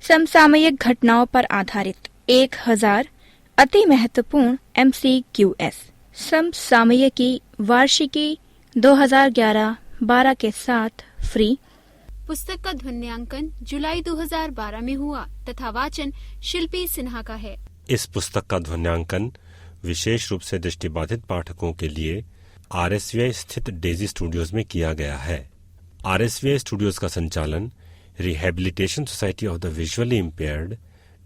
समसामयिक घटनाओं पर आधारित 1000 अति महत्वपूर्ण MCQS समसामयिकी वार्षिकी 2011-12 के साथ फ्री। पुस्तक का ध्वन्यांकन जुलाई 2012 में हुआ तथा वाचन शिल्पी सिन्हा का है। इस पुस्तक का ध्वन्यांकन विशेष रूप से दृष्टिबाधित पाठकों के लिए RSVI स्थित डेजी स्टूडियोज में किया गया है। RSVI स्टूडियोज का संचालन rehabilitation society of the visually impaired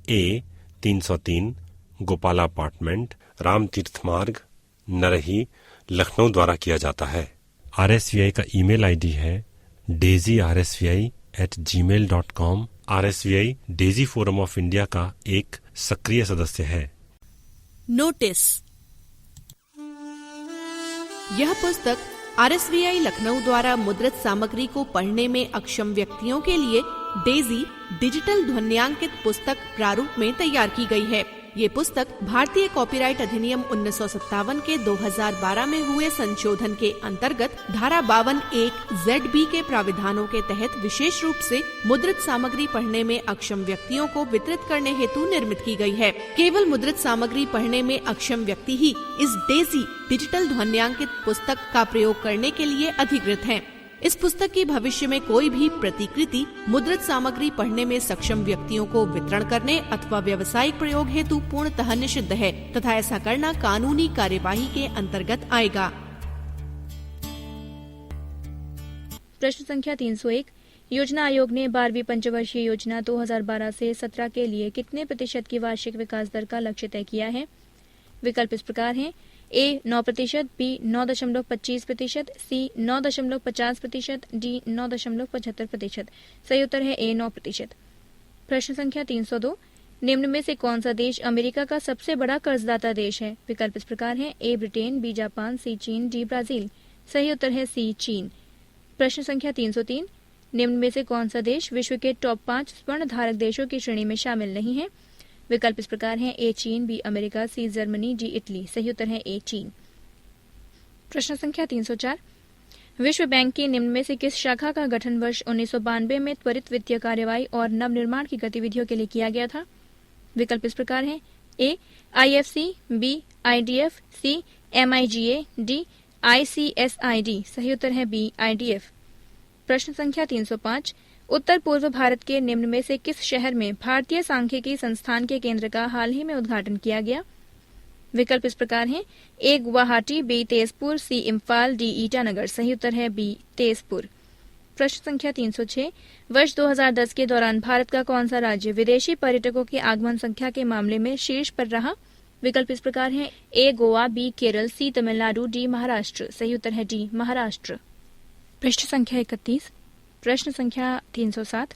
A303 Gopala apartment, Ram तीर्थ मार्ग, नरही, लखनऊ द्वारा किया जाता है। RSVI का ईमेल आईडी है daisyrsvi@gmail.com। RSVI Daisy forum of India का एक सक्रिय सदस्य है। नोटिस। यह पुस्तक RSVI लखनऊ द्वारा मुद्रित सामग्री को पढ़ने में अक्षम व्यक्तियों के लिए डेजी डिजिटल ध्वन्यांकित पुस्तक प्रारूप में तैयार की गई है। ये पुस्तक भारतीय कॉपीराइट अधिनियम 1957 के 2012 में हुए संशोधन के अंतर्गत धारा 52(1) ZB के प्राविधानों के तहत विशेष रूप से मुद्रित सामग्री पढ़ने में अक्षम व्यक्तियों को वितरित करने हेतु निर्मित की गई है। केवल मुद्रित सामग्री पढ़ने में अक्षम व्यक्ति ही इस डेजी डिजिटल ध्वन्यांकित पुस्तक का प्रयोग करने के लिए अधिकृत हैं। इस पुस्तक की भविष्य में कोई भी प्रतिकृति मुद्रित सामग्री पढ़ने में सक्षम व्यक्तियों को वितरण करने अथवा व्यावसायिक प्रयोग हेतु पूर्णतः निषिद्ध है तथा ऐसा करना कानूनी कार्यवाही के अंतर्गत आएगा। प्रश्न संख्या 301। योजना आयोग ने 12वीं पंचवर्षीय योजना 2012 से 17 के लिए कितने प्रतिशत की वार्षिक विकास दर का लक्ष्य तय किया है? विकल्प इस प्रकार हैं। A 9%, B 9.25%, C 9.50%, D 9.75%। सही उत्तर है A 9%। प्रश्न संख्या 302। निम्न में से कौन सा देश अमेरिका का सबसे बड़ा कर्जदाता देश है? विकल्प इस प्रकार हैं। A Britain, B Japan, C चीन, D ब्राजील। सही उत्तर है C चीन। प्रश्न संख्या 303। निम्न में से कौन सा देश विश्व के टॉप 5 स्वर्ण धारक देशों की श्रेणी में शामिल नहीं है? विकल्प इस प्रकार हैं। A चीन, B America, C Germany, D Italy. सही उत्तर है A चीन। प्रश्न संख्या 304। विश्व बैंक की निम्न में से किस शाखा का गठन वर्ष 1992 में त्वरित वित्तीय कार्यवाही और नवनिर्माण की गतिविधियों के लिए किया गया था? विकल्प इस प्रकार हैं। A IFC, B IDF, C MIGA, D ICSID। सही उत्तर है B IDF। प्रश्न संख्या 305। उत्तर पूर्व भारत के निम्न में से किस शहर में भारतीय सांख्यिकी संस्थान के केंद्र का हाल ही में उद्घाटन किया गया? विकल्प इस प्रकार हैं। A Guwahati, B Tezpur, C Imphal, D Itanagar. सही उत्तर है B तेजपुर। प्रश्न संख्या 306। वर्ष 2010 के दौरान भारत का कौन सा राज्य विदेशी पर्यटकों की आगमन संख्या के मामले में शीर्ष पर रहा? विकल्प इस प्रकार हैं। A Goa, B Kerala, C Tamil Nadu, D Maharashtra. सही उत्तर है D महाराष्ट्र। पृष्ठ संख्या 31। प्रश्न संख्या 307।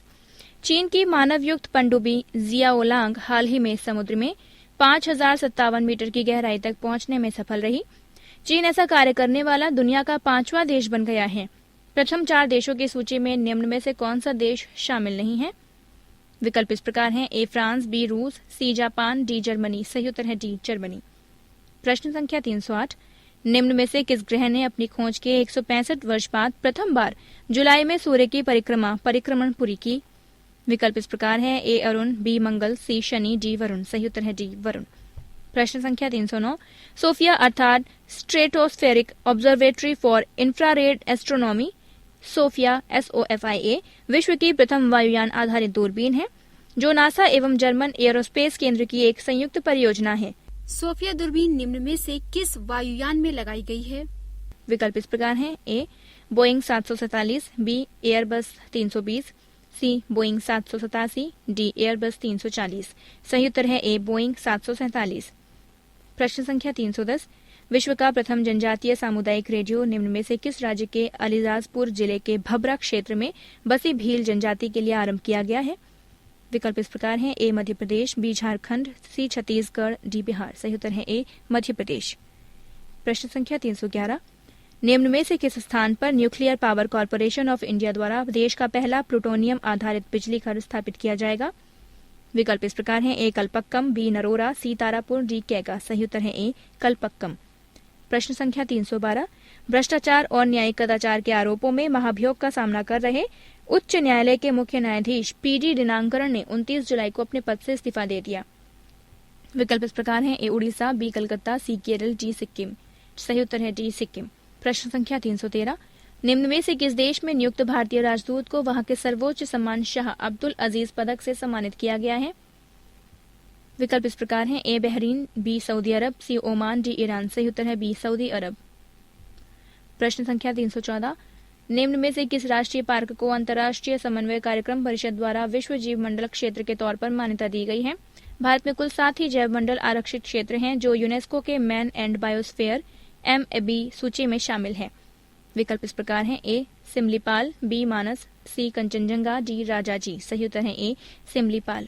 चीन की मानवयुक्त पनडुब्बी जियाओलांग हाल ही में समुद्र में 5057 मीटर की गहराई तक पहुंचने में सफल रही। चीन ऐसा कार्य करने वाला दुनिया का 5वां देश बन गया है। प्रथम 4 देशों की सूची में निम्न में से कौन सा देश शामिल नहीं है? विकल्प इस प्रकार हैं। A फ्रांस, B रूस, C जापान, D जर्मनी। सही उत्तर है D जर्मनी। प्रश्न संख्या 308। निम्न में से किस ग्रह ने अपनी खोज के 165 वर्ष बाद प्रथम बार जुलाई में सूर्य की परिक्रमण पूरी की? विकल्प इस प्रकार है। A Arun, B Mangal, C Shani, D Varun. सही उत्तर है D वरुण। प्रश्न संख्या 309। सोफिया अर्थात stratospheric observatory for infrared astronomy Sofia SOFIA विश्व की प्रथम वायुयान आधारित दूरबीन है जो नासा एवं जर्मन एयरोस्पेस केंद्र की एक संयुक्त परियोजना है। सोफिया दूरबीन निम्न में से किस वायुयान में लगाई गई है? विकल्प इस प्रकार हैं। A Boeing 747, B Airbus 320, C Boeing 787, D Airbus 340। सही उत्तर है A बोइंग 747। प्रश्न संख्या 310। विश्व का प्रथम जनजातीय सामुदायिक रेडियो निम्न में से किस राज्य के अलीराजपुर जिले के भबरा क्षेत्र में बसी भील जनजाति के लिए आरंभ किया गया है? विकल्प इस प्रकार हैं। A Madhya Pradesh, B Jharkhand, C Chhattisgarh, D Bihar. सही उत्तर है A मध्य प्रदेश। प्रश्न संख्या 311। निम्न में से किस स्थान पर nuclear power corporation of India द्वारा देश का पहला प्लूटोनियम आधारित बिजली घर स्थापित किया जाएगा? विकल्प इस प्रकार हैं। A Kalpakkam, B Narora, C Tarapur, D Kaiga. सही उत्तर है A कलपक्कम। प्रश्न संख्या 312। भ्रष्टाचार और न्यायिक कदाचार के आरोपों में महाभियोग का सामना कर रहे उच्च न्यायालय के मुख्य न्यायाधीश पीडी दिनांकरन ने 29 जुलाई को अपने पद से इस्तीफा दे दिया। विकल्प इस प्रकार हैं। ए उड़ीसा, बी कलकत्ता, सी केरल, डी सिक्किम। सही उत्तर है डी सिक्किम। प्रश्न संख्या 313। निम्न में से किस देश में नियुक्त भारतीय राजदूत को वहां के सर्वोच्च सम्मान शाह अब्दुल अजीज पदक से सम्मानित किया गया है? विकल्प इस प्रकार हैं। ए बहरीन, बी सऊदी अरब, सी ओमान, डी ईरान। सही उत्तर है बी सऊदी अरब। प्रश्न संख्या 314। निम्न में से किस राष्ट्रीय पार्क को अंतर्राष्ट्रीय समन्वय कार्यक्रम परिषद द्वारा विश्व जीव मंडल क्षेत्र के तौर पर मान्यता दी गई है? भारत में कुल 7 ही जैव मंडल आरक्षित क्षेत्र हैं जो यूनेस्को के मैन एंड बायोस्फीयर MAB सूची में शामिल है। विकल्प इस प्रकार हैं। ए सिमलीपाल, बी मानस, सी कंचनजंगा, डी राजाजी। सही उत्तर है ए सिमलीपाल।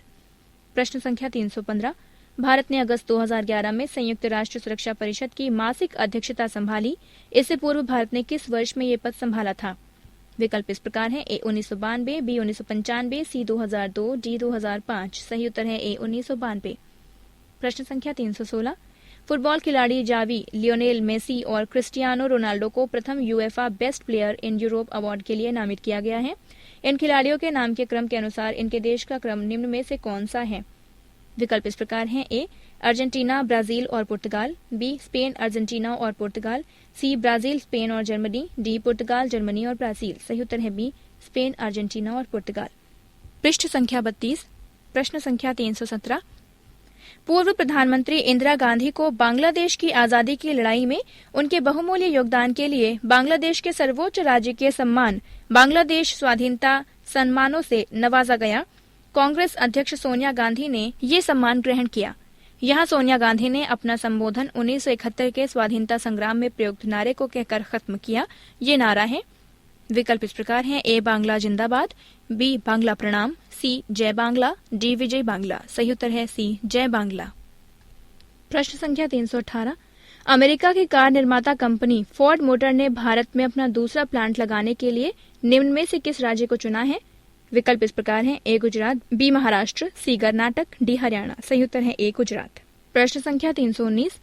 प्रश्न संख्या 315। भारत ने अगस्त 2011 में संयुक्त राष्ट्र सुरक्षा परिषद की मासिक अध्यक्षता संभाली। इससे पूर्व भारत ने किस वर्ष में ये पद संभाला था? विकल्प इस प्रकार है। ए 1992, बी 1995, सी 2002, डी 2005। सही उत्तर है ए 1992। प्रश्न संख्या 316। फुटबॉल खिलाड़ी जावी लियोनेल मेसी और क्रिस्टियानो रोनाल्डो को प्रथम UEFA best player in Europe award के लिए नामित किया गया है। इन खिलाड़ियों के नाम के क्रम के अनुसार इनके देश का क्रम निम्न में से कौन सा है? विकल्प इस प्रकार हैं। ए अर्जेंटीना, ब्राजील और पुर्तगाल, बी स्पेन, अर्जेंटीना और पुर्तगाल, सी ब्राजील, स्पेन और जर्मनी, डी पुर्तगाल, जर्मनी और ब्राजील। सही उत्तर है बी स्पेन, अर्जेंटीना और पुर्तगाल। पृष्ठ संख्या 32। प्रश्न संख्या 317। पूर्व प्रधानमंत्री इंदिरा गांधी को बांग्लादेश की आजादी की लड़ाई में उनके बहुमूल्य योगदान के लिए बांग्लादेश के सर्वोच्च राजकीय सम्मान बांग्लादेश स्वाधीनता सम्मानों से नवाजा गया। कांग्रेस अध्यक्ष सोनिया गांधी ने ये सम्मान ग्रहण किया। यहाँ सोनिया गांधी ने अपना संबोधन 1971 के स्वाधीनता संग्राम में प्रयुक्त नारे को कहकर खत्म किया। ये नारा है। विकल्प इस प्रकार हैं। ए बांग्ला जिंदाबाद, बी बांग्ला प्रणाम, सी जय बांग्ला, डी विजय बांग्ला। सही उत्तर है सी जय बांग्ला। प्रश्न संख्या 318। अमेरिका की कार निर्माता कंपनी फोर्ड मोटर ने भारत में अपना दूसरा प्लांट लगाने के लिए निम्न में से किस राज्य को चुना है? विकल्प इस प्रकार हैं। ए गुजरात, बी महाराष्ट्र, सी कर्नाटक, डी हरियाणा। सही उत्तर है ए गुजरात। प्रश्न संख्या 319।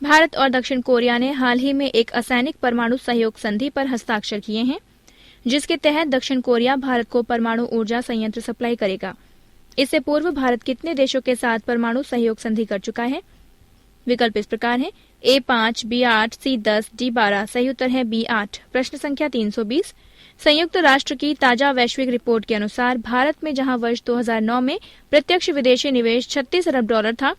भारत और दक्षिण कोरिया ने हाल ही में एक असैनिक परमाणु सहयोग संधि पर हस्ताक्षर किए हैं जिसके तहत दक्षिण कोरिया भारत को परमाणु ऊर्जा संयंत्र सप्लाई करेगा। इससे पूर्व भारत कितने देशों के साथ परमाणु सहयोग संधि कर चुका है? विकल्प इस प्रकार है। ए 5, बी 8, सी 10, डी 12। सही उत्तर है बी 8। प्रश्न संख्या 320। संयुक्त राष्ट्र की ताजा वैश्विक रिपोर्ट के अनुसार भारत में जहां वर्ष 2009 में प्रत्यक्ष विदेशी निवेश $36 अरब था,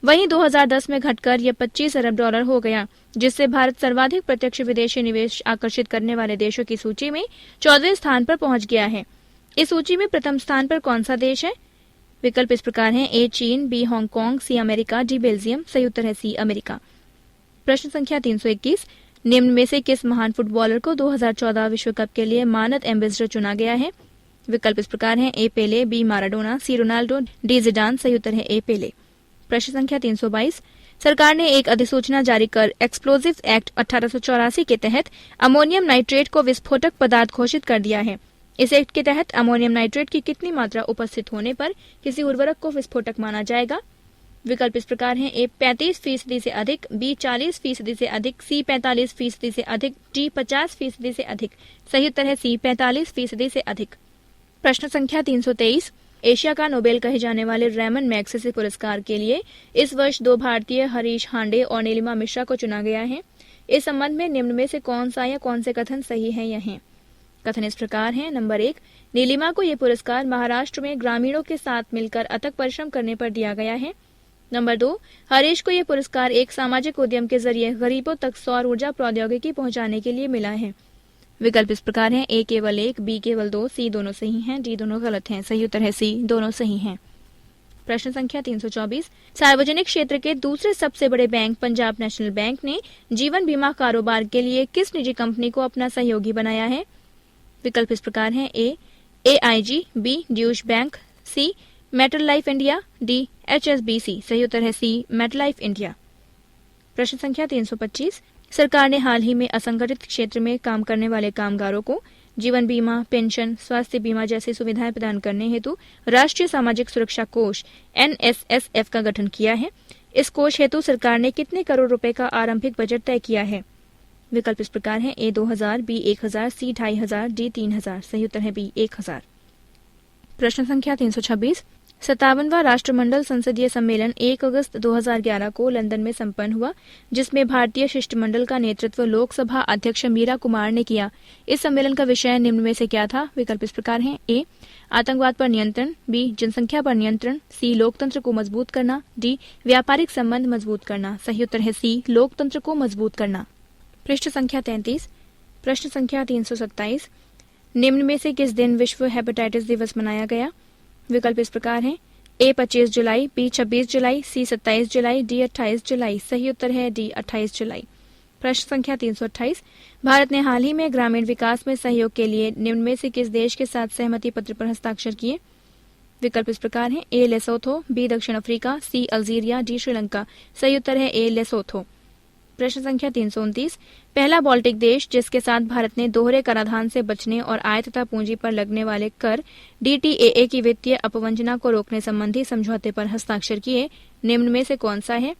वहीं 2010 में घटकर यह $25 अरब हो गया, जिससे भारत सर्वाधिक प्रत्यक्ष विदेशी निवेश आकर्षित करने वाले देशों की सूची में 14वें स्थान पर पहुंच गया है। इस सूची में प्रथम स्थान पर कौन सा देश है? विकल्प इस प्रकार हैं। ए चीन, B Hong Kong, C America, D Belgium. सही उत्तर है सी अमेरिका। प्रश्न संख्या 321। निम्न में से किस महान फुटबॉलर को 2014 विश्व कप के लिए मानद एम्बेसडर चुना गया है? विकल्प इस प्रकार हैं। ए पेले, बी माराडोना, सी रोनाल्डो, डी जिडान। सही उत्तर है ए पेले। प्रश्न संख्या 322। सरकार ने एक अधिसूचना जारी कर एक्सप्लोजिव एक्ट 1884 के तहत अमोनियम नाइट्रेट को विस्फोटक पदार्थ घोषित कर दिया है। इस एक्ट के तहत अमोनियम नाइट्रेट की कितनी मात्रा उपस्थित होने पर किसी उर्वरक को विस्फोटक माना जाएगा? विकल्प इस प्रकार हैं। ए 35% से अधिक, बी 40% से अधिक, सी 45% से अधिक, डी 50% से अधिक। सही उत्तर है सी 45% से अधिक। प्रश्न संख्या 323। एशिया का नोबेल कहे जाने वाले रेमन मैग्सेसे पुरस्कार के लिए इस वर्ष 2 भारतीय हरीश हांडे और नीलिमा मिश्रा को चुना गया है। इस संबंध में निम्न में से कौन सा या कौन से कथन सही है या हैं? कथन इस प्रकार हैं। नंबर 1, नीलिमा को यह पुरस्कार महाराष्ट्र में ग्रामीणों के साथ मिलकर अथक परिश्रम करने पर दिया गया है। नंबर 2, हरीश को यह पुरस्कार एक सामाजिक उद्यम के जरिए गरीबों तक सौर ऊर्जा प्रौद्योगिकी पहुंचाने के लिए मिला है। विकल्प इस प्रकार हैं। ए केवल 1, बी केवल 2, सी दोनों सही हैं, डी दोनों गलत हैं। सही उत्तर है सी दोनों सही हैं। प्रश्न संख्या 324। सार्वजनिक क्षेत्र के दूसरे सबसे बड़े बैंक पंजाब नेशनल बैंक ने जीवन बीमा कारोबार के लिए किस निजी कंपनी को अपना सहयोगी बनाया है? विकल्प इस प्रकार हैं। A AIG, B Deutsche Bank, C metal life India, D HSBC। सही उत्तर है सी मेटल लाइफ इंडिया। प्रश्न संख्या 325। सरकार ने हाल ही में असंगठित क्षेत्र में काम करने वाले कामगारों को जीवन बीमा, पेंशन, स्वास्थ्य बीमा जैसी सुविधाएं प्रदान करने हेतु राष्ट्रीय सामाजिक सुरक्षा कोष NSSF का गठन किया है। इस कोष हेतु सरकार ने कितने करोड़ रुपए का आरंभिक बजट तय किया है? विकल्प इस प्रकार है: ए 2000, बी 1000, सी 2500, डी 3000। सही उत्तर है बी 1000। प्रश्न संख्या 326। 57वां राष्ट्रमंडल संसदीय सम्मेलन 1 अगस्त 2011 को लंदन में संपन्न हुआ, जिसमें भारतीय शिष्टमंडल का नेतृत्व लोकसभा अध्यक्ष मीरा कुमार ने किया। इस सम्मेलन का विषय निम्न में से क्या था? विकल्प इस प्रकार है: ए आतंकवाद पर नियंत्रण, बी जनसंख्या पर नियंत्रण, सी लोकतंत्र को मजबूत करना, डी व्यापारिक संबंध मजबूत करना। सही उत्तर है सी लोकतंत्र को मजबूत करना। पृष्ठ संख्या 33। प्रश्न संख्या 327। निम्न में से किस दिन विश्व हेपेटाइटिस दिवस मनाया गया? विकल्प इस प्रकार है: ए 25 जुलाई, बी 26 जुलाई, सी 27 जुलाई, डी 28 जुलाई। सही उत्तर है डी 28 जुलाई। प्रश्न संख्या 328। भारत ने हाल ही में ग्रामीण विकास में सहयोग के लिए निम्न में से किस देश के साथ सहमति पत्र पर हस्ताक्षर किए? विकल्प इस प्रकार है: ए लेसोथो, बी दक्षिण अफ्रीका, सी अल्जीरिया, डी श्रीलंका। सही उत्तर है ए लेसोथो। प्रश्न संख्या 329। पहला बाल्टिक देश जिसके साथ भारत ने दोहरे कराधान से बचने और आय तथा पूंजी पर लगने वाले कर DTAA की वित्तीय अपवंचना को रोकने संबंधी समझौते पर हस्ताक्षर किए, निम्न में से कौन सा है?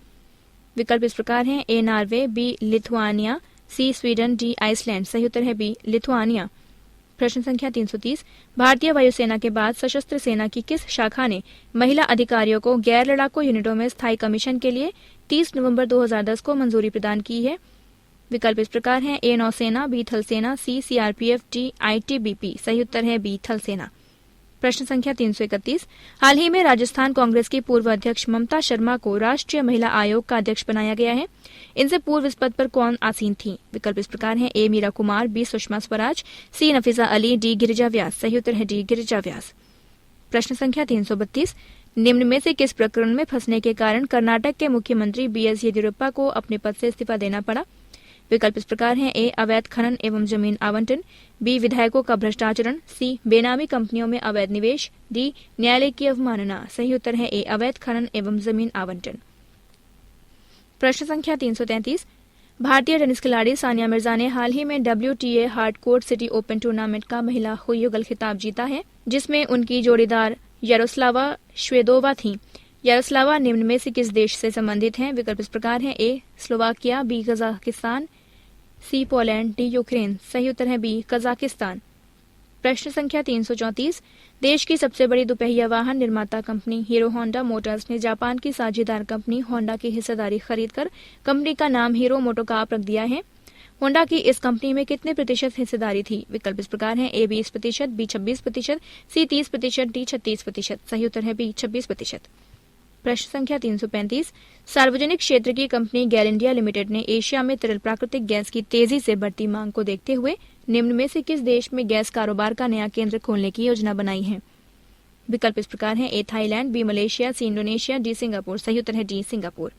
विकल्प इस प्रकार है: A Norway, B Lithuania, C Sweden, D Iceland. सही उत्तर है बी लिथुआनिया। प्रश्न संख्या 330। भारतीय वायुसेना के बाद सशस्त्र सेना की किस शाखा ने महिला अधिकारियों को गैर लड़ाकू यूनिटों में स्थायी कमीशन के लिए 30 नवंबर 2010 को मंजूरी प्रदान की है? विकल्प इस प्रकार है: ए नौसेना, बी थल सेना, सी CRPF, डी ITBP। सही उत्तर है बी थल सेना। प्रश्न संख्या 331। हाल ही में राजस्थान कांग्रेस की पूर्व अध्यक्ष ममता शर्मा को राष्ट्रीय महिला आयोग का अध्यक्ष बनाया गया है। इनसे पूर्व इस पद पर कौन आसीन थी? विकल्प इस प्रकार है: ए मीरा कुमार, बी सुषमा स्वराज, सी नफीसा अली, डी गिरिजा व्यास। सही उत्तर है डी गिरिजा व्यास। प्रश्न संख्या 332। निम्न में से किस प्रकरण में फंसने के कारण कर्नाटक के मुख्यमंत्री BS येदियुरप्पा को अपने पद से इस्तीफा देना पड़ा? विकल्प इस प्रकार है: ए अवैध खनन एवं जमीन आवंटन, बी विधायकों का भ्रष्टाचरण, सी बेनामी कंपनियों में अवैध निवेश, डी न्यायालय की अवमानना। सही उत्तर है ए अवैध खनन एवं जमीन आवंटन। प्रश्न संख्या 333। भारतीय टेनिस खिलाड़ी सानिया मिर्जा ने हाल ही में WTA hard court city open tournament का महिला युगल खिताब जीता है, जिसमें उनकी जोड़ीदार यारोस्लावा श्वेदोवा थी। यारोस्लावा निम्न में से किस देश से संबंधित हैं? विकल्प इस प्रकार है: ए स्लोवाकिया, बी कजाकिस्तान, सी पोलैंड, डी यूक्रेन। सही उत्तर है बी कजाकिस्तान। प्रश्न संख्या 334। देश की सबसे बड़ी दुपहिया वाहन निर्माता कंपनी हीरो होंडा मोटर्स ने जापान की साझेदार कंपनी होंडा की हिस्सेदारी खरीदकर कंपनी का नाम हीरो मोटोकॉर्प रख दिया है। होंडा की इस कंपनी में कितने प्रतिशत हिस्सेदारी थी? विकल्प इस प्रकार है: ए 20%, बी 26%, सी 30%, डी 36%। सही उत्तर है बी 26%। प्रश्न संख्या 335। सार्वजनिक क्षेत्र की कंपनी गैल इंडिया लिमिटेड ने एशिया में तरल प्राकृतिक गैस की तेजी से बढ़ती मांग को देखते हुए निम्न में से किस देश में गैस कारोबार का नया केंद्र खोलने की योजना बनाई है? विकल्प इस प्रकार है: A Thailand, B Malaysia, C Indonesia, D Singapore. सही उत्तर है डी सिंगापुर।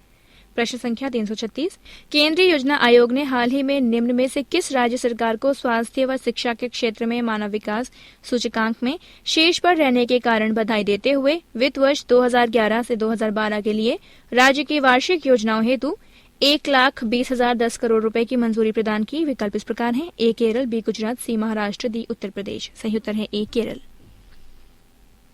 प्रश्न संख्या 336। केंद्रीय योजना आयोग ने हाल ही में निम्न में से किस राज्य सरकार को स्वास्थ्य व शिक्षा के क्षेत्र में मानव विकास सूचकांक में शीर्ष पर रहने के कारण बधाई देते हुए वित्त वर्ष 2011 से 2012 के लिए राज्य की वार्षिक योजनाओं हेतु 1,20,10 करोड़ रुपए की मंजूरी प्रदान की? विकल्प इस प्रकार है: ए केरल, बी गुजरात, सी महाराष्ट्र, डी उत्तर प्रदेश। सही उत्तर है ए केरल।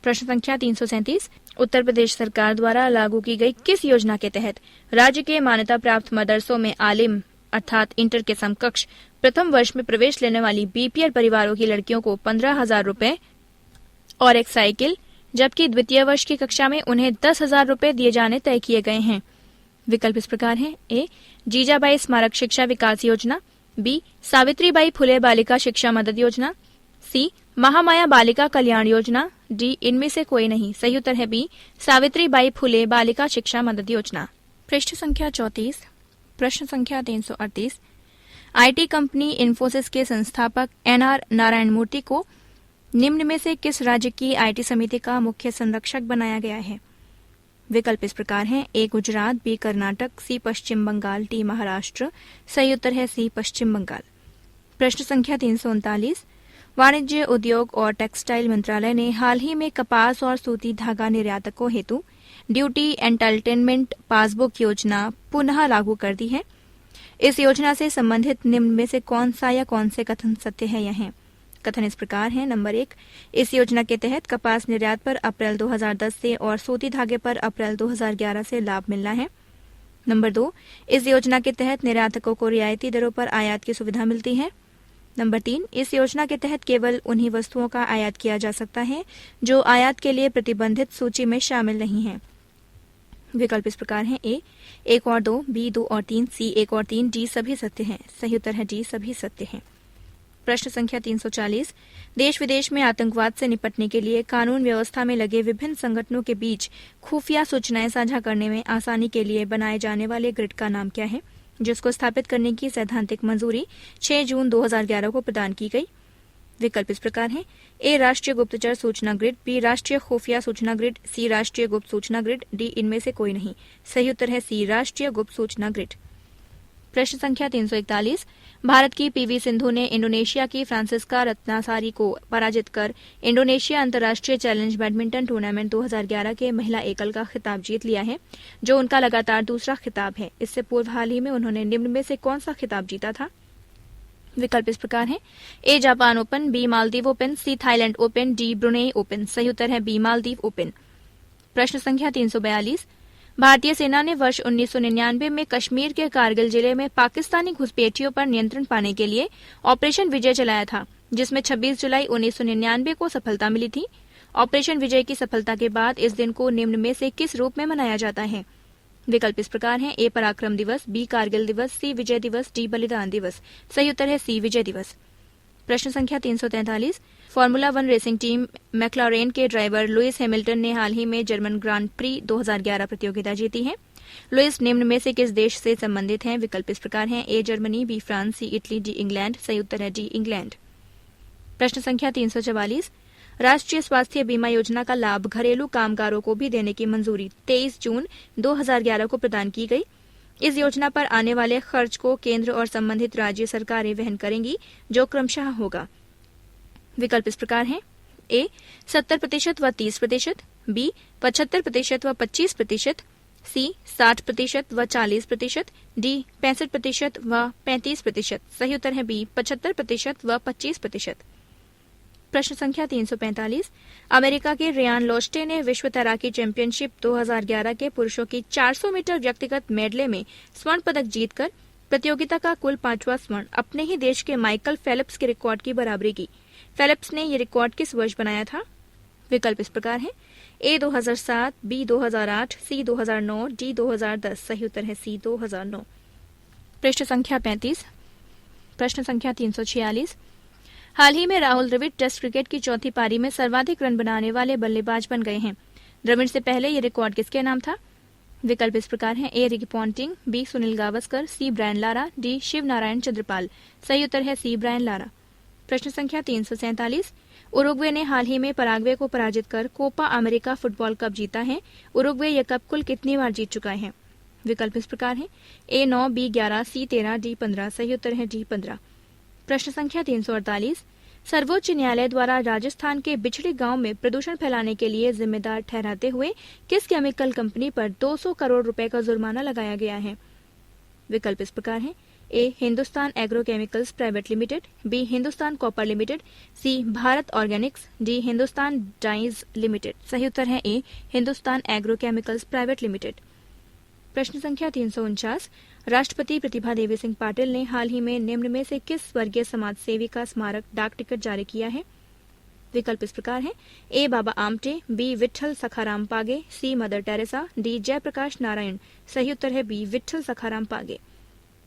प्रश्न संख्या 337। उत्तर प्रदेश सरकार द्वारा लागू की गई किस योजना के तहत राज्य के मान्यता प्राप्त मदरसों में आलिम अर्थात इंटर के समकक्ष प्रथम वर्ष में प्रवेश लेने वाली BPL परिवारों की लड़कियों को 15,000 रुपए और एक साइकिल, जबकि द्वितीय वर्ष की कक्षा में उन्हें 10,000 रुपए दिए जाने तय किए गए हैं? विकल्प इस प्रकार है: ए जीजाबाई स्मारक शिक्षा विकास योजना, बी सावित्रीबाई फुले बालिका शिक्षा मदद योजना, सी महामाया बालिका कल्याण योजना, डी इनमें से कोई नहीं। सही उत्तर है बी सावित्रीबाई फुले बालिका शिक्षा मदद योजना। पृष्ठ संख्या 34। प्रश्न संख्या 338। IT कंपनी इन्फोसिस के संस्थापक NR नारायण मूर्ति को निम्न में से किस राज्य की IT समिति का मुख्य संरक्षक बनाया गया है? विकल्प इस प्रकार हैं: ए गुजरात, बी कर्नाटक, सी पश्चिम बंगाल, डी महाराष्ट्र। सही उत्तर है सी पश्चिम बंगाल। प्रश्न संख्या 339। वाणिज्य, उद्योग और टेक्सटाइल मंत्रालय ने हाल ही में कपास और सूती धागा निर्यातकों हेतु ड्यूटी एंटाइटलमेंट पासबुक योजना पुनः लागू कर दी है। इस योजना से संबंधित निम्न में से कौन सा या कौन से कथन सत्य है या हैं? कथन इस प्रकार है: नंबर 1, इस योजना के तहत कपास निर्यात पर अप्रैल 2010 से और सूती धागे पर अप्रैल 2011 से लाभ मिलना है। नंबर 2, इस योजना के तहत निर्यातकों को रियायती दरों पर आयात की सुविधा मिलती है। नंबर 3, इस योजना के तहत केवल उन्हीं वस्तुओं का आयात किया जा सकता है जो आयात के लिए प्रतिबंधित सूची में शामिल नहीं है। विकल्प इस प्रकार हैं: ए 1 और 2, बी 2 और 3, सी 1 और 3, डी सभी सत्य हैं। सही उत्तर है डी सभी सत्य हैं। प्रश्न संख्या 340, देश विदेश में आतंकवाद से निपटने के लिए कानून व्यवस्था में लगे विभिन्न संगठनों के बीच खुफिया सूचनाएं साझा करने में आसानी के लिए बनाए जाने वाले ग्रिड का नाम क्या है, जिसको स्थापित करने की सैद्धांतिक मंजूरी 6 जून 2011 को प्रदान की गई। विकल्प इस प्रकार हैं: ए राष्ट्रीय गुप्तचर सूचना ग्रिड, बी राष्ट्रीय खुफिया सूचना ग्रिड, सी राष्ट्रीय गुप्त सूचना ग्रिड, डी इनमें से कोई नहीं। सही उत्तर है सी राष्ट्रीय गुप्त सूचना ग्रिड। प्रश्न संख्या 341, भारत की पीवी सिंधु ने इंडोनेशिया की फ्रांसिस्का रत्नासारी को पराजित कर इंडोनेशिया अंतर्राष्ट्रीय चैलेंज बैडमिंटन टूर्नामेंट 2011 के महिला एकल का खिताब जीत लिया है, जो उनका लगातार दूसरा खिताब है। इससे पूर्व हाल ही में उन्होंने निम्न में से कौन सा खिताब जीता था? विकल्प इस प्रकार हैं: A Japan Open, B Maldives Open, C Thailand Open, D Brunei Open. सही उत्तर है बी मालदीव ओपन। प्रश्न संख्या 342, भारतीय सेना ने वर्ष 1999 में कश्मीर के कारगिल जिले में पाकिस्तानी घुसपैठियों पर नियंत्रण पाने के लिए ऑपरेशन विजय चलाया था, जिसमें 26 जुलाई 1999 को सफलता मिली थी। ऑपरेशन विजय की सफलता के बाद इस दिन को निम्न में से किस रूप में मनाया जाता है? विकल्प इस प्रकार हैं: ए पराक्रम दिवस, बी कारगिल दिवस, सी विजय दिवस, डी बलिदान दिवस। सही उत्तर है सी विजय दिवस। प्रश्न संख्या 343, फार्मूला 1 रेसिंग टीम मैक्लारेन के ड्राइवर लुइस हैमिल्टन ने हाल ही में जर्मन ग्रांड प्री 2011 प्रतियोगिता जीती है। लुइस निम्न में से किस देश से संबंधित हैं? विकल्प इस प्रकार हैं: A Germany, B France, C Italy, D England. सही उत्तर है डी इंग्लैंड। प्रश्न संख्या 344, राष्ट्रीय स्वास्थ्य बीमा योजना का लाभ घरेलू कामगारों को भी देने की मंजूरी 23 जून 2011 को प्रदान की गई। इस योजना पर आने वाले खर्च को केंद्र और संबंधित राज्य सरकारें वहन करेंगी, जो क्रमशः होगा। विकल्प इस प्रकार हैं: ए 70% व 30%, बी 75% व 25%, सी 60% व 40%, डी 65% व 35%। सही उत्तर है बी 75% व 25%। प्रश्न संख्या 345, अमेरिका के रियान लोस्टे ने विश्व तैराकी चैंपियनशिप 2011 के पुरुषों की 400 मीटर व्यक्तिगत मेडले में स्वर्ण पदक जीतकर प्रतियोगिता का कुल 5वां स्वर्ण अपने ही देश के माइकल फेलिप्स के रिकॉर्ड की बराबरी की। फेलिप्स ने ये रिकॉर्ड किस वर्ष बनाया था? विकल्प इस प्रकार हैं: ए 2007, बी 2008, सी 2009, डी 2010। सही उत्तर है सी 2009। पृष्ठ संख्या 35, प्रश्न संख्या 346, हाल ही में राहुल द्रविड़ टेस्ट क्रिकेट की चौथी पारी में सर्वाधिक रन बनाने वाले बल्लेबाज बन गए हैं। द्रविड़ से पहले ये रिकॉर्ड किसके नाम था? विकल्प इस प्रकार हैं: A Ricky Ponting, B Sunil Gavaskar, C Brian Lara, D Shiv Narayan Chanderpaul. सही उत्तर है सी ब्रायन लारा। प्रश्न संख्या 347, उरुग्वे ने हाल ही में पराग्वे को पराजित कर कोपा अमेरिका फुटबॉल कप जीता है। उरुग्वे यह कप कुल कितनी बार जीत चुका है? विकल्प इस प्रकार हैं: ए 9, बी 11, सी 13, डी 15। सही उत्तर है डी 15। प्रश्न संख्या 348, सर्वोच्च न्यायालय द्वारा राजस्थान के बिछड़ी गांव में प्रदूषण फैलाने के लिए जिम्मेदार ठहराते हुए किस केमिकल कंपनी पर 200 करोड़ रुपए का जुर्माना लगाया गया है? विकल्प इस प्रकार हैं: A Hindustan Agro Chemicals Private Limited, B Hindustan Copper Limited, C Bharat Organics, D Hindustan Dyes Limited. सही उत्तर है A Hindustan Agro Chemicals Private Limited. प्रश्न संख्या 349, राष्ट्रपति प्रतिभा देवी सिंह पाटिल ने हाल ही में निम्न में से किस स्वर्गीय समाज सेवी का स्मारक डाक टिकट जारी किया है? विकल्प इस प्रकार हैं: A Baba Amte, B Vitthal Sakharam Page, C Mother Teresa, D Jayaprakash Narayan. सही उत्तर है बी विट्ठल सखाराम पागे।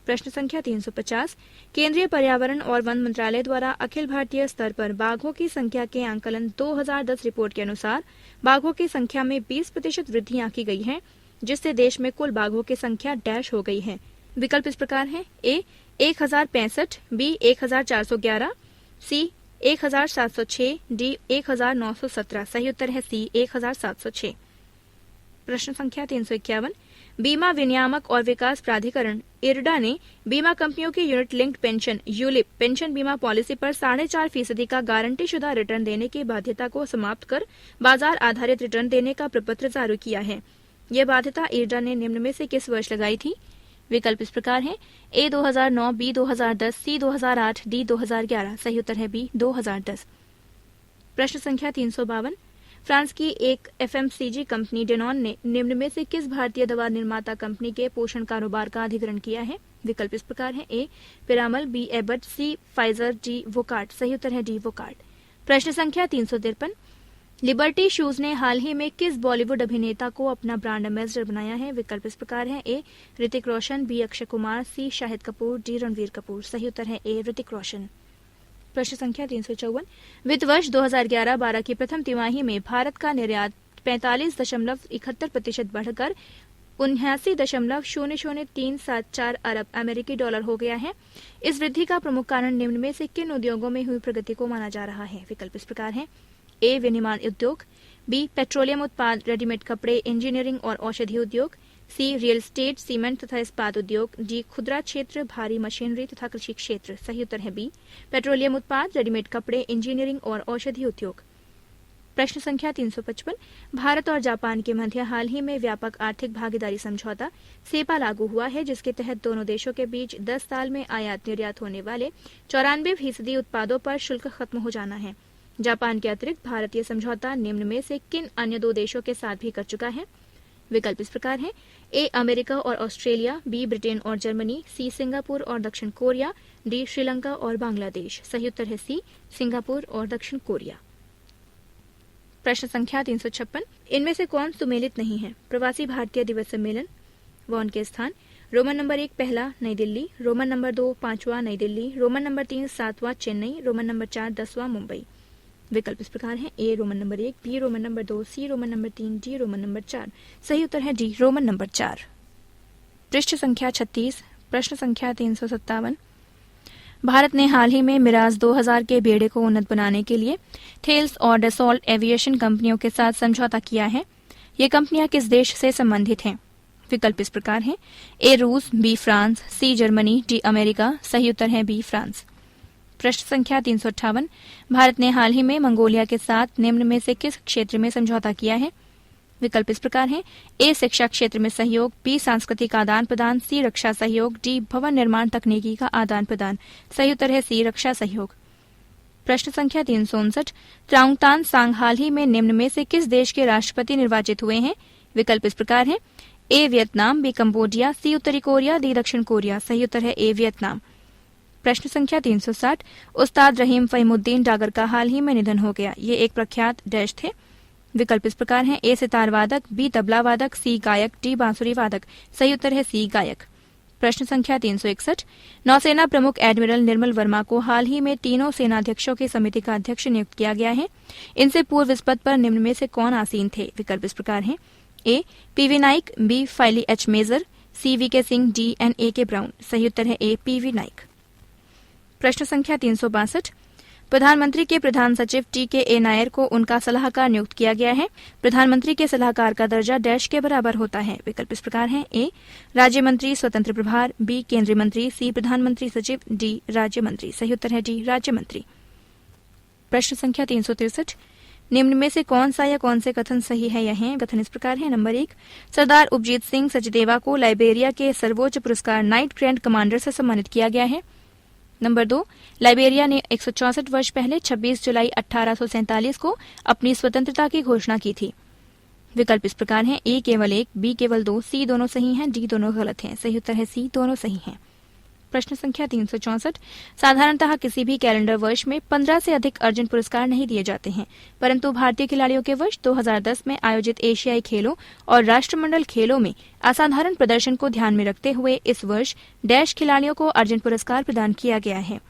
प्रश्न संख्या 350, केंद्रीय पर्यावरण और वन मंत्रालय द्वारा अखिल भारतीय स्तर पर बाघों की संख्या के आंकलन 2010 रिपोर्ट के अनुसार बाघों की संख्या में 20% वृद्धि आंकी गई है, जिससे देश में कुल बाघों की संख्या डैश हो गई है। विकल्प इस प्रकार हैं: ए 1065, बी 1411, सी 1706, डी 1917। सही उत्तर है सी 1706। प्रश्न संख्या 351, बीमा विनियामक और विकास प्राधिकरण इरडा ने बीमा कंपनियों की unit linked pension ULIP pension बीमा पॉलिसी पर 4.5% का गारंटी शुदा रिटर्न देने की बाध्यता को समाप्त कर बाजार आधारित रिटर्न देने का प्रपत्र जारी किया है। यह बाध्यता इरडा ने निम्न में से किस वर्ष लगाई थी? विकल्प इस प्रकार हैं: ए 2009, बी 2010, सी 2008, डी 2011। सही उत्तर है बी 2010। प्रश्न संख्या 352, फ्रांस की एक एफएमसीजी कंपनी डेनॉन ने निम्न में से किस भारतीय दवा निर्माता कंपनी के पोषण कारोबार का अधिग्रहण किया है? विकल्प इस प्रकार है। ए पिरामल, बी एबट, सी फाइजर, डी वोकार्ट। सही उत्तर है डी वोकार्ट। प्रश्न संख्या 353। लिबर्टी शूज ने हाल ही में किस बॉलीवुड अभिनेता को अपना ब्रांड एम्बेसडर बनाया है? विकल्प इस प्रकार है। ए ऋतिक रोशन, बी अक्षय कुमार, सी शाहिद कपूर, डी रणवीर कपूर। सही उत्तर है ए ऋतिक रोशन। प्रश्न संख्या 354। वित्त वर्ष 2011-12 की प्रथम तिमाही में भारत का निर्यात 45.71% बढ़कर 79.000374 अरब अमेरिकी डॉलर हो गया है। इस वृद्धि का प्रमुख कारण निम्न में से किन उद्योगों में हुई प्रगति को माना जा रहा है? विकल्प इस प्रकार है। ए विनिर्माण उद्योग, बी पेट्रोलियम उत्पाद, रेडीमेड कपड़े, इंजीनियरिंग और औषधि उद्योग, सी रियल एस्टेट, सीमेंट तथा इस्पात उद्योग, डी खुदरा क्षेत्र, भारी मशीनरी तथा कृषि क्षेत्र। सही उत्तर है बी पेट्रोलियम उत्पाद, रेडीमेड कपड़े, इंजीनियरिंग और औषधि उद्योग। प्रश्न संख्या 355। भारत और जापान के मध्य हाल ही में व्यापक आर्थिक भागीदारी समझौता सेपा लागू हुआ है, जिसके तहत दोनों देशों के बीच 10 साल में आयात निर्यात होने वाले 94% उत्पादों पर शुल्क खत्म हो जाना है। जापान के अतिरिक्त भारतीय समझौता निम्न में से किन अन्य 2 देशों के साथ भी कर चुका है? विकल्प इस प्रकार है। ए अमेरिका और ऑस्ट्रेलिया, बी ब्रिटेन और जर्मनी, सी सिंगापुर और दक्षिण कोरिया, डी श्रीलंका और बांग्लादेश। सही उत्तर है सी सिंगापुर और दक्षिण कोरिया। प्रश्न संख्या 356। इनमें से कौन सुमेलित नहीं है? प्रवासी भारतीय दिवस सम्मेलन व उनके स्थान। रोमन नंबर 1 पहला नई दिल्ली, रोमन नंबर 2 5वां नई दिल्ली, रोमन नंबर 3 7वां चेन्नई, रोमन नंबर 4 10वां मुंबई। विकल्प इस प्रकार है। A Roman number 1, B Roman number 2, C Roman number 3, D Roman number 4। सही उत्तर है डी रोमन नंबर 4। पृष्ठ संख्या 36। प्रश्न संख्या 357। भारत ने हाल ही में मिराज 2000 के बेड़े को उन्नत बनाने के लिए थेल्स और डसॉल्ट एविएशन कंपनियों के साथ समझौता किया है। ये कंपनियां किस देश से संबंधित हैं? विकल्प इस प्रकार है। ए रूस, B France, C Germany, D America. सही उत्तर है बी फ्रांस। प्रश्न संख्या 358। भारत ने हाल ही में मंगोलिया के साथ निम्न में से किस क्षेत्र में समझौता किया है? विकल्प इस प्रकार है। ए शिक्षा क्षेत्र में सहयोग, बी सांस्कृतिक आदान प्रदान, सी रक्षा सहयोग, डी भवन निर्माण तकनीकी का आदान प्रदान। सही उत्तर है सी रक्षा सहयोग। प्रश्न संख्या 359। त्राउंगतान सांग हाल ही में निम्न में से किस देश के राष्ट्रपति निर्वाचित हुए हैं? विकल्प इस प्रकार है। ए वियतनाम, बी कंबोडिया, सी उत्तरी कोरिया, डी दक्षिण कोरिया। सही उत्तर है ए वियतनाम। प्रश्न संख्या 360। उस्ताद रहीम फहीमुद्दीन डागर का हाल ही में निधन हो गया। ये एक प्रख्यात डैश थे। विकल्प इस प्रकार हैं। ए सितार वादक, बी तबला वादक, सी गायक, डी बांसुरी वादक। सही उत्तर है सी गायक। प्रश्न संख्या 361। नौसेना प्रमुख एडमिरल निर्मल वर्मा को हाल ही में तीनों सेनाध्यक्षों की समिति का अध्यक्ष नियुक्त किया गया है। इनसे पूर्व इस पद पर निम्न में से कौन आसीन थे? विकल्प इस प्रकार हैं। A P V Naik, B Fali H Major, C V K Singh, D N A के ब्राउन। सही उत्तर है ए पीवी नाइक। प्रश्न संख्या 362। प्रधानमंत्री के प्रधान सचिव टी.के. ए. नायर को उनका सलाहकार नियुक्त किया गया है। प्रधानमंत्री के सलाहकार का दर्जा डैश के बराबर होता है। विकल्प इस प्रकार हैं। ए राज्य मंत्री स्वतंत्र प्रभार, बी केंद्रीय मंत्री, सी प्रधानमंत्री सचिव, डी राज्य मंत्री। सही उत्तर है डी राज्य मंत्री। प्रश्न संख्या 363। निम्न में से कौन सा या कौन से कथन सही है या हैं? कथन इस प्रकार है। नंबर 1, सरदार उपजीत सिंह सचदेवा को लाइबेरिया के सर्वोच्च पुरस्कार नाइट ग्रैंड कमांडर से सम्मानित किया गया है। नंबर 2, लाइबेरिया ने 164 वर्ष पहले 26 जुलाई 1847 को अपनी स्वतंत्रता की घोषणा की थी। विकल्प इस प्रकार हैं। ए केवल 1, बी केवल 2, सी दोनों सही हैं, डी दोनों गलत हैं। सही उत्तर है सी दोनों सही हैं। प्रश्न संख्या 364। साधारणतः किसी भी कैलेंडर वर्ष में 15 से अधिक अर्जुन पुरस्कार नहीं दिए जाते हैं, परंतु भारतीय खिलाड़ियों के वर्ष 2010 में आयोजित एशियाई खेलों और राष्ट्रमंडल खेलों में असाधारण प्रदर्शन को ध्यान में रखते हुए इस वर्ष डैश खिलाड़ियों को अर्जुन पुरस्कार प्रदान किया गया है।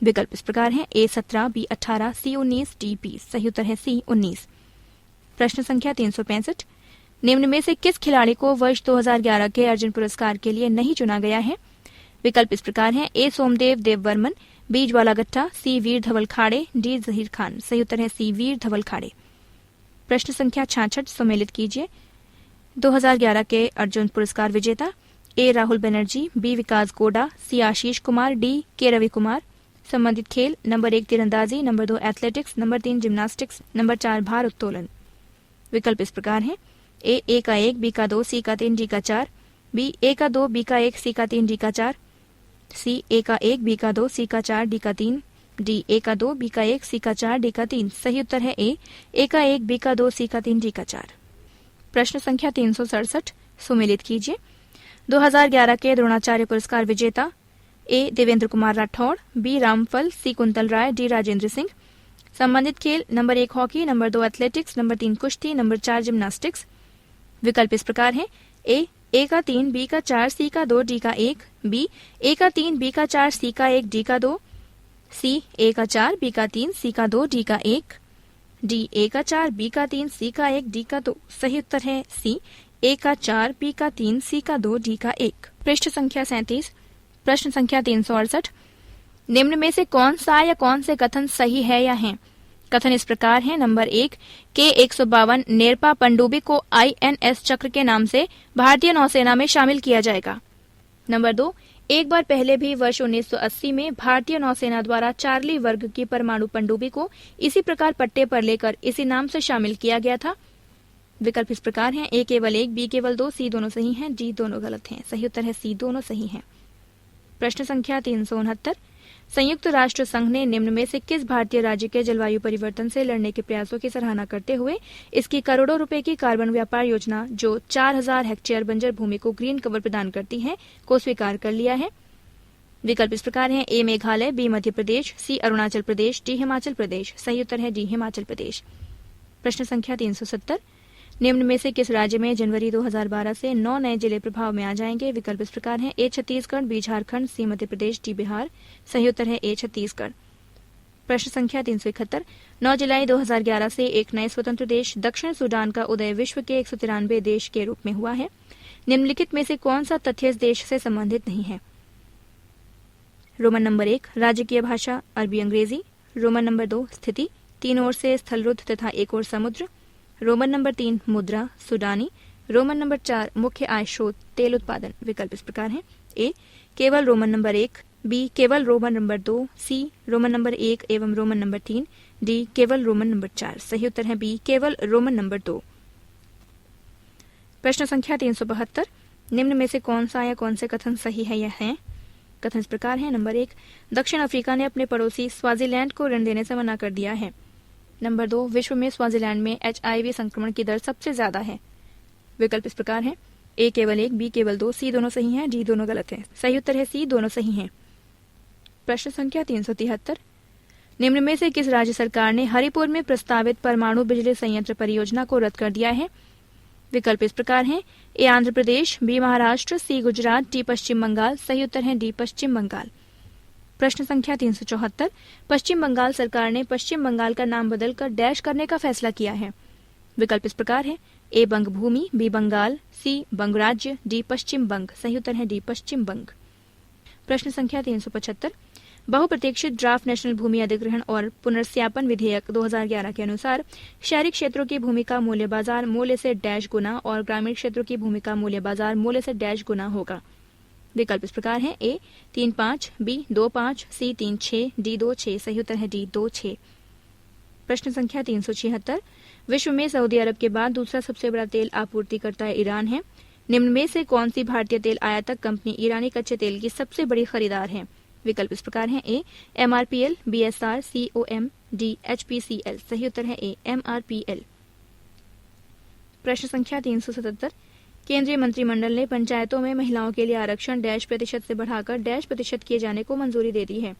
विकल्प इस प्रकार हैं। ए 17, बी 18, सी 19, डी 20। सही उत्तर है सी 19। प्रश्न संख्या 365। निम्न में से किस खिलाड़ी को वर्ष 2011 के अर्जुन पुरस्कार के लिए नहीं चुना गया है? विकल्प इस प्रकार हैं। ए सोमदेव देववर्मन, बी ज्वाला गट्टा, सी वीर धवल खाड़े, डी जहीर खान। सही उत्तर है सी वीर धवल खाड़े। प्रश्न संख्या 66 सम्मिलित कीजिए। 2011 के अर्जुन पुरस्कार विजेता ए राहुल बनर्जी, बी विकास गोडा, सी आशीष कुमार, डी के रवि कुमार। संबंधित खेल। नंबर 1 तीरंदाजी, number 2 athletics, number 3 gymnastics, number 4 भार उत्तोलन। विकल्प इस प्रकार हैं। ए का 1, बी का 2, सी का 3, डी का 4, बी ए का 2, बी का 1, सी का 3, डी का 4, सी ए का 1, बी का 2, सी का 4, डी का 3, डी ए का 2, बी का 1, सी का 4, डी का 3। सही उत्तर है ए का 1, बी का 2, सी का 3, डी का 4। प्रश्न संख्या 367 सुमेलित कीजिए। 2011 के द्रोणाचार्य पुरस्कार विजेता ए देवेंद्र कुमार राठौड़, बी रामफल, सी कुंतल राय, डी राजेंद्र सिंह। संबंधित खेल number 1 hockey, number 2 athletics, number 3 कुश्ती, नंबर 4 जिम्नास्टिक्स। विकल्प इस प्रकार है ए का 3, बी का 4, सी का 2, डी का 1, बी ए का 3, बी का 4, सी का 1, डी का 2, सी ए का 4, बी का 3, सी का 2, डी का 1, डी ए का 4, बी का 3, सी का 1, डी का 2। सही उत्तर है सी ए का 4, बी का 3, सी का 2, डी का 1। पृष्ठ संख्या 37 प्रश्न संख्या 368 निम्न में से कौन सा या कौन से कथन सही है या है? कथन इस प्रकार है। नंबर 1 के 152 नेरपा पनडुब्बी को INS चक्र के नाम से भारतीय नौसेना में शामिल किया जाएगा। नंबर 2 एक बार पहले भी वर्ष 1980 में भारतीय नौसेना द्वारा चार्ली वर्ग की परमाणु पनडुब्बी को इसी प्रकार पट्टे पर लेकर इसी नाम से शामिल किया गया था। विकल्प इस प्रकार हैं। ए केवल 1, बी केवल 2, सी दोनों सही हैं, डी दोनों गलत हैं। सही उत्तर है सी दोनों सही हैं। प्रश्न संख्या 369 संयुक्त राष्ट्र संघ ने निम्न में से किस भारतीय राज्य के जलवायु परिवर्तन से लड़ने के प्रयासों की सराहना करते हुए इसकी करोड़ों रुपए की कार्बन व्यापार योजना जो 4000 हेक्टेयर बंजर भूमि को ग्रीन कवर प्रदान करती है को स्वीकार कर लिया है? विकल्प इस प्रकार हैं। ए मेघालय, बी मध्य प्रदेश, सी अरुणाचल प्रदेश, डी हिमाचल प्रदेश। सही उत्तर है डी हिमाचल प्रदेश। प्रश्न संख्या 370 निम्न में से किस राज्य में जनवरी 2012 से 9 नए जिले प्रभाव में आ जाएंगे? विकल्प इस प्रकार हैं। ए छत्तीसगढ़, बी झारखंड, सी मध्य प्रदेश, डी बिहार। सही उत्तर है ए छत्तीसगढ़। प्रश्न संख्या 371 9 जुलाई 2011 से एक नए स्वतंत्र देश दक्षिण सूडान का उदय विश्व के 193 देश के रूप में हुआ है। निम्नलिखित में से कौन सा तथ्य इस देश से संबंधित नहीं है? रोमन नंबर 1 राजकीय भाषा अरबी अंग्रेजी। रोमन नंबर 2 स्थिति, 3 ओर से स्थलरुद्ध तथा एक ओर समुद्र। रोमन नंबर 3 मुद्रा सुडानी। रोमन नंबर 4 मुख्य आय स्रोत तेल उत्पादन। विकल्प इस प्रकार हैं। ए केवल रोमन नंबर 1, बी केवल Roman number 2, C Roman number 1 एवं रोमन नंबर 3, डी केवल रोमन नंबर 4। सही उत्तर है बी केवल रोमन नंबर 2। प्रश्न संख्या 372 निम्न में से कौन सा या कौन से कथन सही है या है? कथन इस प्रकार है। नंबर 1 दक्षिण अफ्रीका ने अपने पड़ोसी स्वाजीलैंड को ऋण देने से मना कर दिया है। नंबर 2 विश्व में स्वाजीलैंड में HIV संक्रमण की दर सबसे ज्यादा है। विकल्प इस प्रकार है। ए केवल 1, बी केवल 2, सी दोनों सही हैं, डी दोनों गलत हैं। सही उत्तर है सी दोनों सही हैं। प्रश्न संख्या 373 निम्न में से किस राज्य सरकार ने हरिपुर में प्रस्तावित परमाणु बिजली संयंत्र परियोजना को रद्द कर दिया है? विकल्प इस प्रकार हैं। ए आंध्र प्रदेश, बी महाराष्ट्र, सी गुजरात, डी पश्चिम बंगाल। सही उत्तर है डी पश्चिम बंगाल। प्रश्न संख्या 374 पश्चिम बंगाल सरकार ने पश्चिम बंगाल का नाम बदलकर डैश करने का फैसला किया है। विकल्प इस प्रकार है। ए बंग भूमि, बी बंगाल, सी बंग राज्य, डी पश्चिम बंग। सही उत्तर है डी पश्चिम बंग। प्रश्न संख्या 375 बहुप्रतीक्षित ड्राफ्ट नेशनल भूमि अधिग्रहण और पुनर्स्यापन विधेयक 2011 के अनुसार शहरी क्षेत्रों की भूमि का मूल्य बाजार मूल्य से डैश गुना और ग्रामीण क्षेत्रों की भूमि का मूल्य बाजार मूल्य से डैश गुना होगा। विकल्प इस प्रकार हैं। ए 3-5, बी 2-5, सी 3-6, डी 2-6। सही उत्तर है डी 2-6। प्रश्न संख्या 376 विश्व में सऊदी अरब के बाद दूसरा सबसे बड़ा तेल आपूर्तिकर्ता ईरान है। निम्न में से कौन सी भारतीय तेल आयातक कंपनी ईरानी कच्चे तेल की सबसे बड़ी खरीदार है? विकल्प इस प्रकार हैं। ए MRPL, BSR, COM, D HPCL। सही उत्तर है ए MRPL। प्रश्न संख्या 377 केंद्रीय मंत्रिमंडल ने पंचायतों में महिलाओं के लिए आरक्षण डैश प्रतिशत से बढ़ाकर डैश प्रतिशत किए जाने को मंजूरी दे दी है।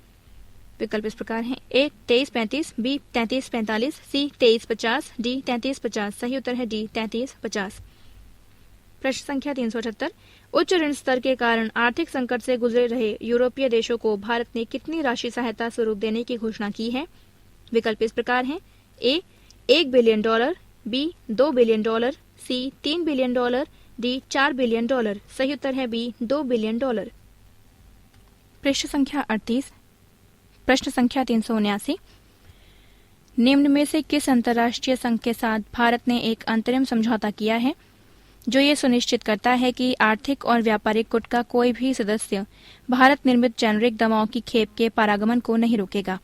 विकल्प इस प्रकार हैं। ए 23-35, बी 33-45, सी 23-50, डी 33-50। सही उत्तर है डी 33-50। प्रश्न संख्या 378 उच्च ऋण स्तर के कारण आर्थिक संकट से गुजरे रहे यूरोपीय देशों को भारत ने कितनी राशि सहायता स्वरूप देने की घोषणा की है? विकल्प इस प्रकार हैं। ए $1 बिलियन, बी $2 बिलियन, सी $3 बिलियन, डी $4 बिलियन। सही उत्तर है बी $2 बिलियन। पृष्ठ संख्या 38 प्रश्न संख्या 379 निम्न में से किस अंतर्राष्ट्रीय संघ के साथ भारत ने एक अंतरिम समझौता किया है जो ये सुनिश्चित करता है कि आर्थिक और व्यापारिक गुट का कोई भी सदस्य भारत निर्मित जेनेरिक दवाओं की खेप के पारागमन को नहीं रोकेगा?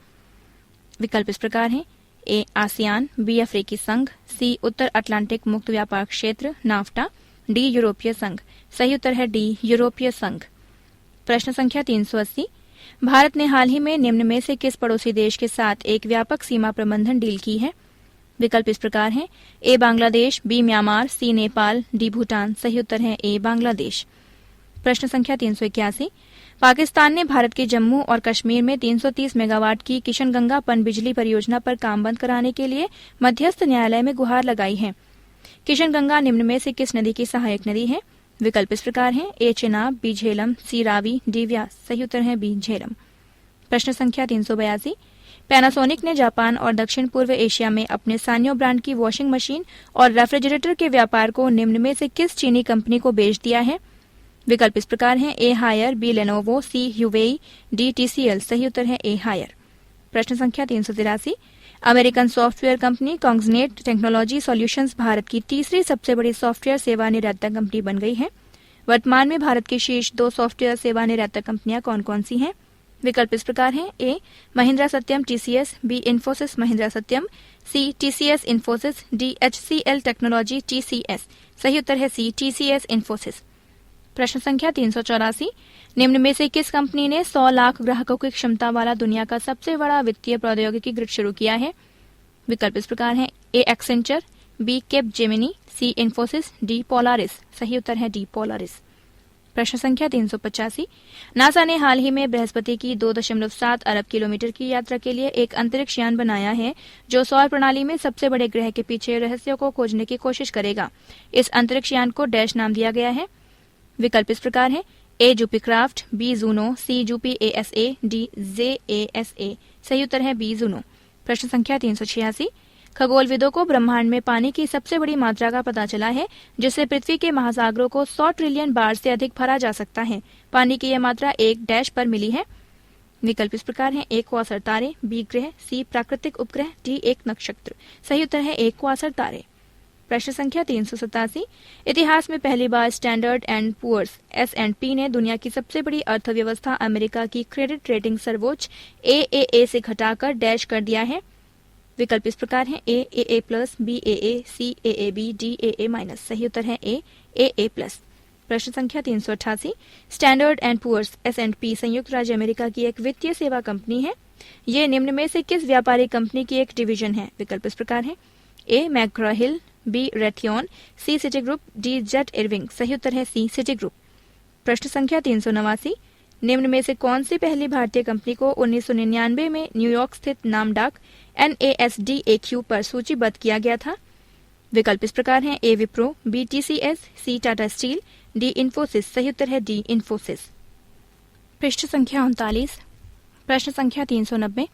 विकल्प इस प्रकार हैं। ए आसियान, बी अफ्रीकी संघ, सी उत्तर अटलांटिक मुक्त व्यापार क्षेत्र नाफ्टा, डी यूरोपीय संघ। सही उत्तर है डी यूरोपीय संघ। प्रश्न संख्या 380 भारत ने हाल ही में निम्न में से किस पड़ोसी देश के साथ एक व्यापक सीमा प्रबंधन डील की है? विकल्प इस प्रकार हैं: ए बांग्लादेश, बी म्यांमार, सी नेपाल, डी भूटान। सही उत्तर है ए बांग्लादेश। प्रश्न संख्या 381। पाकिस्तान ने भारत के जम्मू और कश्मीर में 330 मेगावाट की किशनगंगा पन बिजली परियोजना पर काम बंद कराने के लिए मध्यस्थ न्यायालय में गुहार लगाई है। किशनगंगा निम्न में से किस नदी की सहायक नदी है? विकल्प इस प्रकार हैं: ए चेनाब, बी झेलम, सी रावी, डी व्यास। सही उत्तर है बी झेलम। प्रश्न संख्या 382। पैनासोनिक ने जापान और दक्षिण पूर्व एशिया में अपने सान्यो ब्रांड की वॉशिंग मशीन और रेफ्रिजरेटर के व्यापार को निम्न में से किस चीनी कंपनी को बेच दिया है? विकल्प इस प्रकार हैं: A Haier, B Lenovo, C Huawei, D TCL. सही उत्तर है ए हायर। प्रश्न संख्या 383। American software company Cognizant Technology Solutions Bharat की तीसरी सबसे बड़ी सॉफ्टवेयर सेवा निर्यातक कंपनी बन गई है। वर्तमान में भारत की शीर्ष 2 सॉफ्टवेयर सेवा निर्यातक कंपनियां कौन कौन सी हैं? विकल्प इस प्रकार हैं: A Mahindra Satyam TCS, B Infosys Mahindra Satyam, C TCS Infosys, D HCL technology TCS. सही उत्तर है सी टीसीएस इन्फोसिस। प्रश्न संख्या 384। निम्न में से किस कंपनी ने 100 लाख ग्राहकों की क्षमता वाला दुनिया का सबसे बड़ा वित्तीय प्रौद्योगिकी ग्रिड शुरू किया है? विकल्प इस प्रकार हैं: ए एक्सेंचर, बी कैपजेमिनी, सी इन्फोसिस, डी पोलारिस। सही उत्तर है डी पोलारिस। प्रश्न संख्या 385। नासा ने हाल ही में बृहस्पति की 2.7 अरब किलोमीटर की यात्रा के लिए एक अंतरिक्ष यान बनाया है जो सौर प्रणाली में सबसे बड़े ग्रह के पीछे रहस्यों को खोजने की कोशिश करेगा। इस अंतरिक्ष यान को डैश नाम दिया गया है। विकल्प इस प्रकार हैं: ए जुपीक्राफ्ट, बी जूनो, सी जूपी एएसए, डी जेएसए। सही उत्तर है बी जूनो। प्रश्न संख्या 386। खगोलविदों को ब्रह्मांड में पानी की सबसे बड़ी मात्रा का पता चला है जिससे पृथ्वी के महासागरों को 100 ट्रिलियन बार से अधिक भरा जा सकता है। पानी की यह मात्रा एक डैश पर मिली है। विकल्प इस प्रकार हैं: ए क्वासर तारे, बी ग्रह, सी प्राकृतिक उपग्रह, डी एक नक्षत्र। सही उत्तर है ए क्वासर तारे। प्रश्न संख्या 387। इतिहास में पहली बार स्टैंडर्ड एंड पुअर्स S&P ने दुनिया की सबसे बड़ी अर्थव्यवस्था अमेरिका की क्रेडिट रेटिंग सर्वोच्च AAA से घटाकर डैश कर दिया है। विकल्प इस प्रकार हैं: ए AA+, बी AA, सी AAB, डी AA-। सही उत्तर है ए AA+। प्रश्न संख्या 388। स्टैंडर्ड एंड पुअर्स S&P संयुक्त राज्य अमेरिका की एक वित्तीय सेवा कंपनी है। ये निम्न में से किस व्यापारी कंपनी की एक डिवीजन है? विकल्प इस प्रकार है: A McGraw Hill, B Raytheon, C Citigroup, D Jet Irving. सही उत्तर है सी सिटी ग्रुप। प्रश्न संख्या 389। निम्न में से कौन सी पहली भारतीय कंपनी को 1999 में न्यूयॉर्क स्थित नामडाक NASDAQ पर सूचीबद्ध किया गया था? विकल्प इस प्रकार हैं: ए विप्रो, बी TCS, सी टाटा स्टील, डी इन्फोसिस। सही उत्तर है डी इन्फोसिस। पृष्ठ संख्या 39। प्रश्न संख्या 390।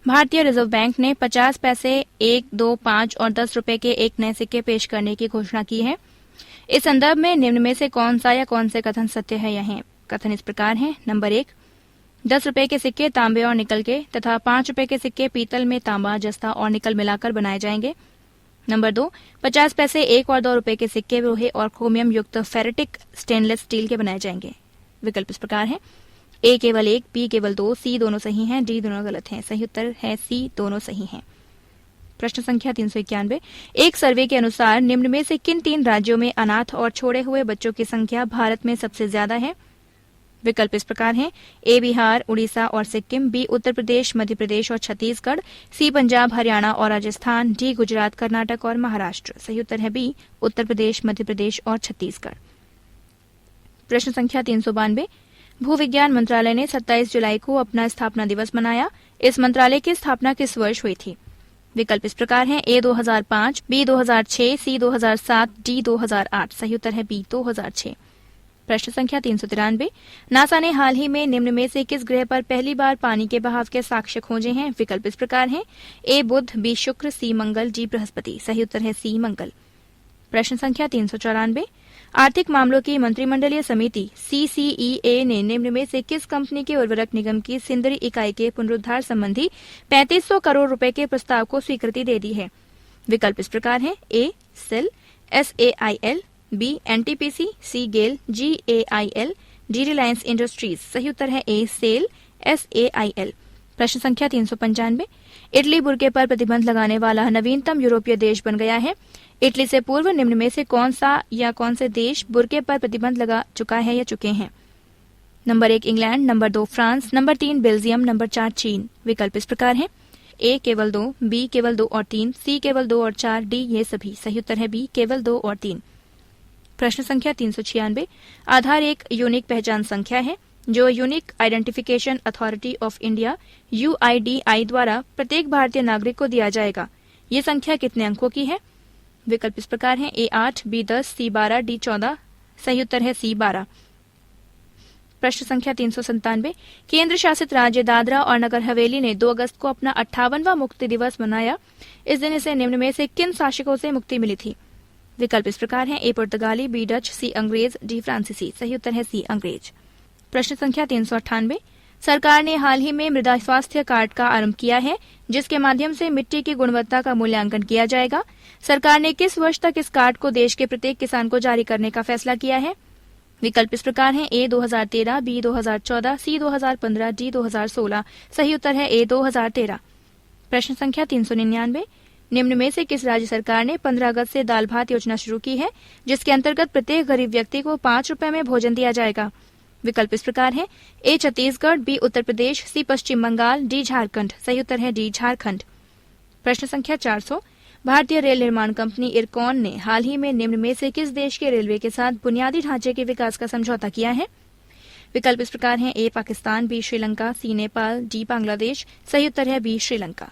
भारतीय रिजर्व बैंक ने 50 पैसे, 1, 2, 5 और 10 रुपए के एक नए सिक्के पेश करने की घोषणा की है। इस संदर्भ में निम्न में से कौन सा या कौन से कथन सत्य है या है? कथन इस प्रकार हैं: नंबर 1, 10 रुपए के सिक्के तांबे और निकल के तथा 5 रुपए के सिक्के पीतल में तांबा, जस्ता और निकल मिलाकर बनाए जाएंगे। नंबर 2, 50 पैसे, 1 और 2 रुपए के सिक्के लोहे और क्रोमियम युक्त फेरेटिक स्टेनलेस स्टील के बनाए जाएंगे। विकल्प इस प्रकार है: ए केवल 1, बी केवल 2, सी दोनों सही हैं, डी दोनों गलत हैं। सही उत्तर है सी दोनों सही हैं। प्रश्न संख्या 391। एक सर्वे के अनुसार निम्न में से किन 3 राज्यों में अनाथ और छोड़े हुए बच्चों की संख्या भारत में सबसे ज्यादा है? विकल्प इस प्रकार हैं: ए बिहार, उड़ीसा और सिक्किम, बी उत्तर प्रदेश, मध्य प्रदेश और छत्तीसगढ़, सी पंजाब, हरियाणा और राजस्थान, डी गुजरात, कर्नाटक और महाराष्ट्र। सही उत्तर है बी उत्तर प्रदेश, मध्य प्रदेश और छत्तीसगढ़। प्रश्न संख्या 392। भूविज्ञान मंत्रालय ने 27 जुलाई को अपना स्थापना दिवस मनाया। इस मंत्रालय की स्थापना किस वर्ष हुई थी? विकल्प इस प्रकार हैं: ए 2005, बी 2006, सी 2007, डी 2008। सही उत्तर है बी 2006। प्रश्न संख्या 393। नासा ने हाल ही में निम्न में से किस ग्रह पर पहली बार पानी के बहाव के साक्ष्य खोजे हैं? विकल्प इस प्रकार हैं: ए बुध, बी शुक्र, सी मंगल, डी बृहस्पति। सही उत्तर है सी मंगल। प्रश्न संख्या 394। आर्थिक मामलों की मंत्रिमंडलीय समिति CCEA ने निम्न में से किस कंपनी के उर्वरक निगम की सिंदरी इकाई के पुनरुद्धार संबंधी 3500 करोड़ रुपए के प्रस्ताव को स्वीकृति दे दी है? विकल्प इस प्रकार हैं: ए सेल, SAIL, बी NTPC, सी गेल, GAIL, डी रिलायंस इंडस्ट्रीज। सही उत्तर है ए सेल, SAIL। प्रश्न संख्या 395। इटली बुर्के पर प्रतिबंध लगाने वाला नवीनतम यूरोपीय देश बन गया है। इटली से पूर्व निम्न में से कौन सा या कौन से देश बुर्के पर प्रतिबंध लगा चुका है या चुके हैं? Number 1 England, number 2 France, number 3 Belgium, number 4 चीन। विकल्प इस प्रकार हैं: ए केवल 2, बी केवल 2 और 3, सी केवल 2 और 4, डी ये सभी। सही उत्तर है बी केवल 2 और 3। प्रश्न संख्या 396। आधार एक यूनिक पहचान संख्या है जो unique identification authority of India UIDI द्वारा प्रत्येक भारतीय नागरिक को दिया जाएगा। ये संख्या कितने अंकों की है? विकल्प इस प्रकार हैं: ए 8, बी 10, सी 12, डी 14। सही उत्तर है सी 12। प्रश्न संख्या 397। केंद्र शासित राज्य दादरा और नगर हवेली ने 2 अगस्त को अपना 58वां मुक्ति दिवस मनाया। इस दिन इसे निम्न में से किन शासकों से मुक्ति मिली थी? विकल्प इस प्रकार हैं: ए पुर्तगाली, बी डच, सी अंग्रेज, डी फ्रांसीसी। सही उत्तर है सी अंग्रेज। प्रश्न संख्या 398। सरकार ने हाल ही में मृदा स्वास्थ्य कार्ड का आरंभ किया है जिसके माध्यम से मिट्टी की गुणवत्ता का मूल्यांकन किया जाएगा। सरकार ने किस वर्ष तक इस कार्ड को देश के प्रत्येक किसान को जारी करने का फैसला किया है? विकल्प इस प्रकार हैं: ए 2013, बी 2014, सी 2015, डी 2016। सही उत्तर है ए 2013। प्रश्न संख्या 399। निम्न में से किस राज्य सरकार ने 15 अगस्त से दाल भात योजना शुरू की है जिसके अंतर्गत प्रत्येक गरीब व्यक्ति को 5 रुपए में भोजन दिया जाएगा? विकल्प इस प्रकार हैं: ए छत्तीसगढ़, बी उत्तर प्रदेश, सी पश्चिम बंगाल, डी झारखंड। सही उत्तर है डी झारखंड। प्रश्न संख्या 400। भारतीय रेल निर्माण कंपनी इरकॉन ने हाल ही में निम्न में से किस देश के रेलवे के साथ बुनियादी ढांचे के विकास का समझौता किया है? विकल्प इस प्रकार हैं: ए पाकिस्तान, बी श्रीलंका, सी नेपाल, डी बांग्लादेश। सही उत्तर है बी श्रीलंका।